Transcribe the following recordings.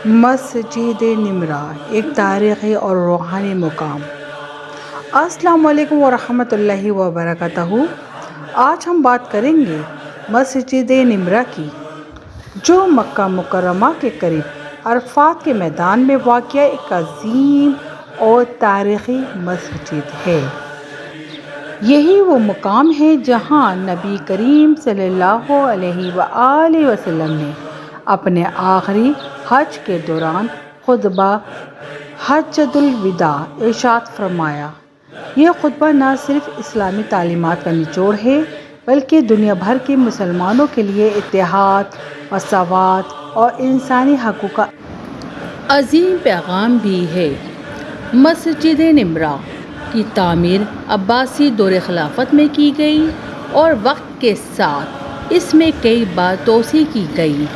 مسجد نمرہ ایک تاریخی اور روحانی مقام۔ السلام علیکم ورحمۃ اللہ وبرکاتہ۔ آج ہم بات کریں گے مسجد نمرہ کی، جو مکہ مکرمہ کے قریب عرفات کے میدان میں واقع ایک عظیم اور تاریخی مسجد ہے۔ یہی وہ مقام ہے جہاں نبی کریم صلی اللہ علیہ وآلہ وسلم نے اپنے آخری حج کے دوران خطبہ حجۃ الوداع ارشاد فرمایا۔ یہ خطبہ نہ صرف اسلامی تعلیمات کا نچوڑ ہے بلکہ دنیا بھر کے مسلمانوں کے لیے اتحاد، مساوات اور انسانی حقوق کا عظیم پیغام بھی ہے۔ مسجد نمرہ کی تعمیر عباسی دور خلافت میں کی گئی اور وقت کے ساتھ اس میں کئی بار توسیع کی گئی۔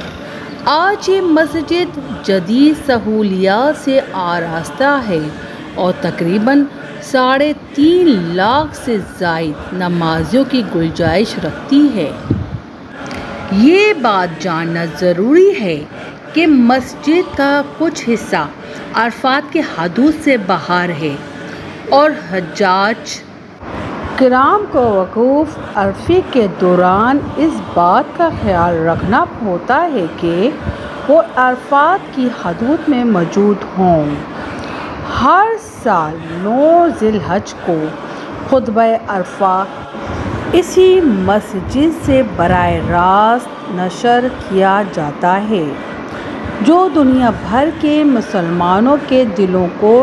آج یہ مسجد جدید سہولیات سے آراستہ ہے اور تقریباً 3.5 لاکھ سے زائد نمازیوں کی گنجائش رکھتی ہے۔ یہ بات جاننا ضروری ہے کہ مسجد کا کچھ حصہ عرفات کی حدود سے باہر ہے اور حجاج کرام کو وقوف عرفے کے دوران اس بات کا خیال رکھنا ہوتا ہے کہ وہ عرفات کی حدود میں موجود ہوں۔ ہر سال 9 ذی الحجہ کو خطبہ عرفہ اسی مسجد سے براہ راست نشر کیا جاتا ہے، جو دنیا بھر کے مسلمانوں کے دلوں کو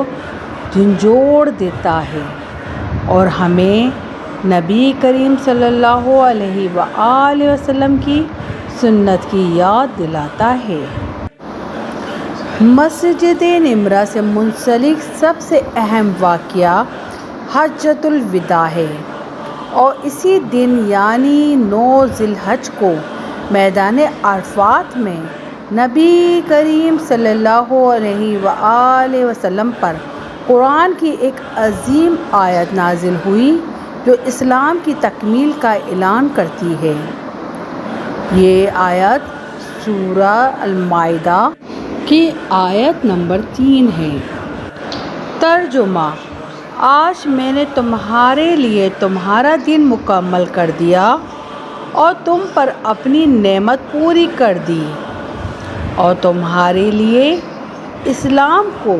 جھنجھوڑ دیتا ہے اور ہمیں نبی کریم صلی اللہ علیہ وآلہ وسلم کی سنت کی یاد دلاتا ہے۔ مسجد نمرہ سے منسلک سب سے اہم واقعہ حجۃ الوداع ہے اور اسی دن یعنی 9 ذی الحجہ کو میدان عرفات میں نبی کریم صلی اللہ علیہ وآلہ وسلم پر قرآن کی ایک عظیم آیت نازل ہوئی جو اسلام کی تکمیل کا اعلان کرتی ہے۔ یہ آیت سورہ المائدہ کی آیت نمبر 3 ہے۔ ترجمہ: آج میں نے تمہارے لیے تمہارا دین مکمل کر دیا اور تم پر اپنی نعمت پوری کر دی اور تمہارے لیے اسلام کو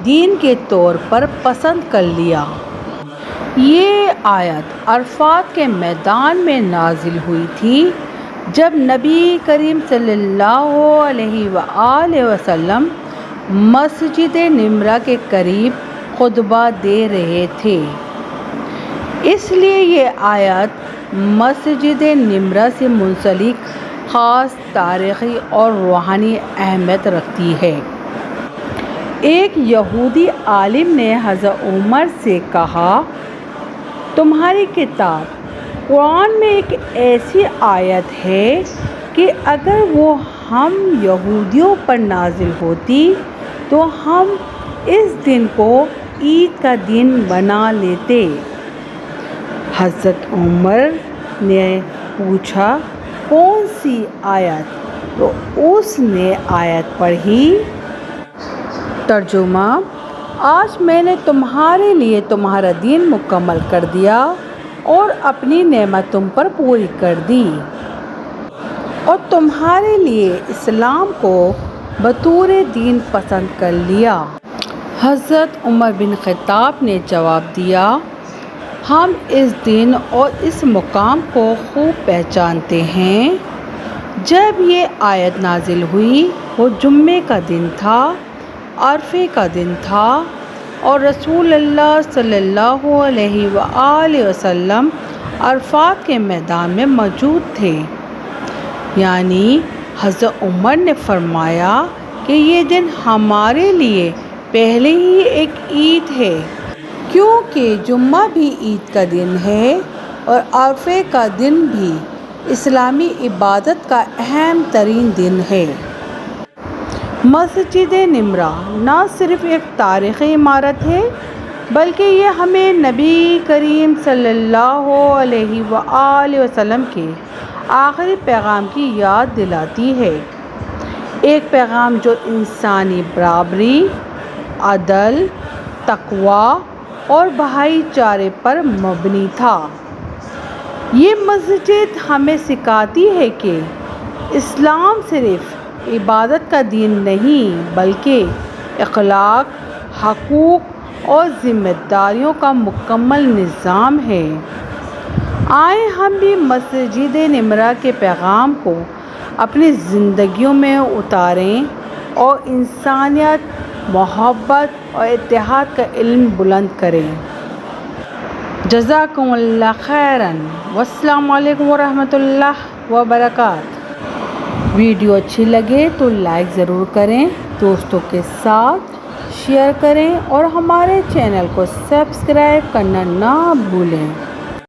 دین کے طور پر پسند کر لیا۔ یہ آیت عرفات کے میدان میں نازل ہوئی تھی جب نبی کریم صلی اللہ علیہ وآلہ وسلم مسجد نمرہ کے قریب خطبہ دے رہے تھے۔ اس لیے یہ آیت مسجد نمرہ سے منسلک خاص تاریخی اور روحانی اہمیت رکھتی ہے۔ ایک یہودی عالم نے حضرت عمر سے کہا، تمہاری کتاب قرآن میں ایک ایسی آیت ہے کہ اگر وہ ہم یہودیوں پر نازل ہوتی تو ہم اس دن کو عید کا دن بنا لیتے۔ حضرت عمر نے پوچھا، کون سی آیت؟ تو اس نے آیت پڑھی۔ ترجمہ: آج میں نے تمہارے لیے تمہارا دین مکمل کر دیا اور اپنی نعمت تم پر پوری کر دی اور تمہارے لیے اسلام کو بطور دین پسند کر لیا۔ حضرت عمر بن خطاب نے جواب دیا، ہم اس دن اور اس مقام کو خوب پہچانتے ہیں۔ جب یہ آیت نازل ہوئی وہ جمعے کا دن تھا، عرفے کا دن تھا اور رسول اللہ صلی اللہ علیہ وآلہ وسلم عرفات کے میدان میں موجود تھے۔ یعنی حضرت عمر نے فرمایا کہ یہ دن ہمارے لیے پہلے ہی ایک عید ہے، کیونکہ جمعہ بھی عید کا دن ہے اور عرفے کا دن بھی اسلامی عبادت کا اہم ترین دن ہے۔ مسجد نمرہ نہ صرف ایک تاریخی عمارت ہے بلکہ یہ ہمیں نبی کریم صلی اللہ علیہ وآلہ وسلم کے آخری پیغام کی یاد دلاتی ہے۔ ایک پیغام جو انسانی برابری، عدل، تقویٰ اور بھائی چارے پر مبنی تھا۔ یہ مسجد ہمیں سکھاتی ہے کہ اسلام صرف عبادت کا دین نہیں بلکہ اخلاق، حقوق اور ذمہ داریوں کا مکمل نظام ہے۔ آئیں ہم بھی مسجد نمرہ کے پیغام کو اپنی زندگیوں میں اتاریں اور انسانیت، محبت اور اتحاد کا علم بلند کریں۔ جزاکم اللہ خیراً، والسلام علیکم ورحمۃ اللہ وبرکاتہ۔ ویڈیو اچھی لگے تو لائک ضرور کریں، دوستوں کے ساتھ شیئر کریں اور ہمارے چینل کو سبسکرائب کرنا نہ بھولیں۔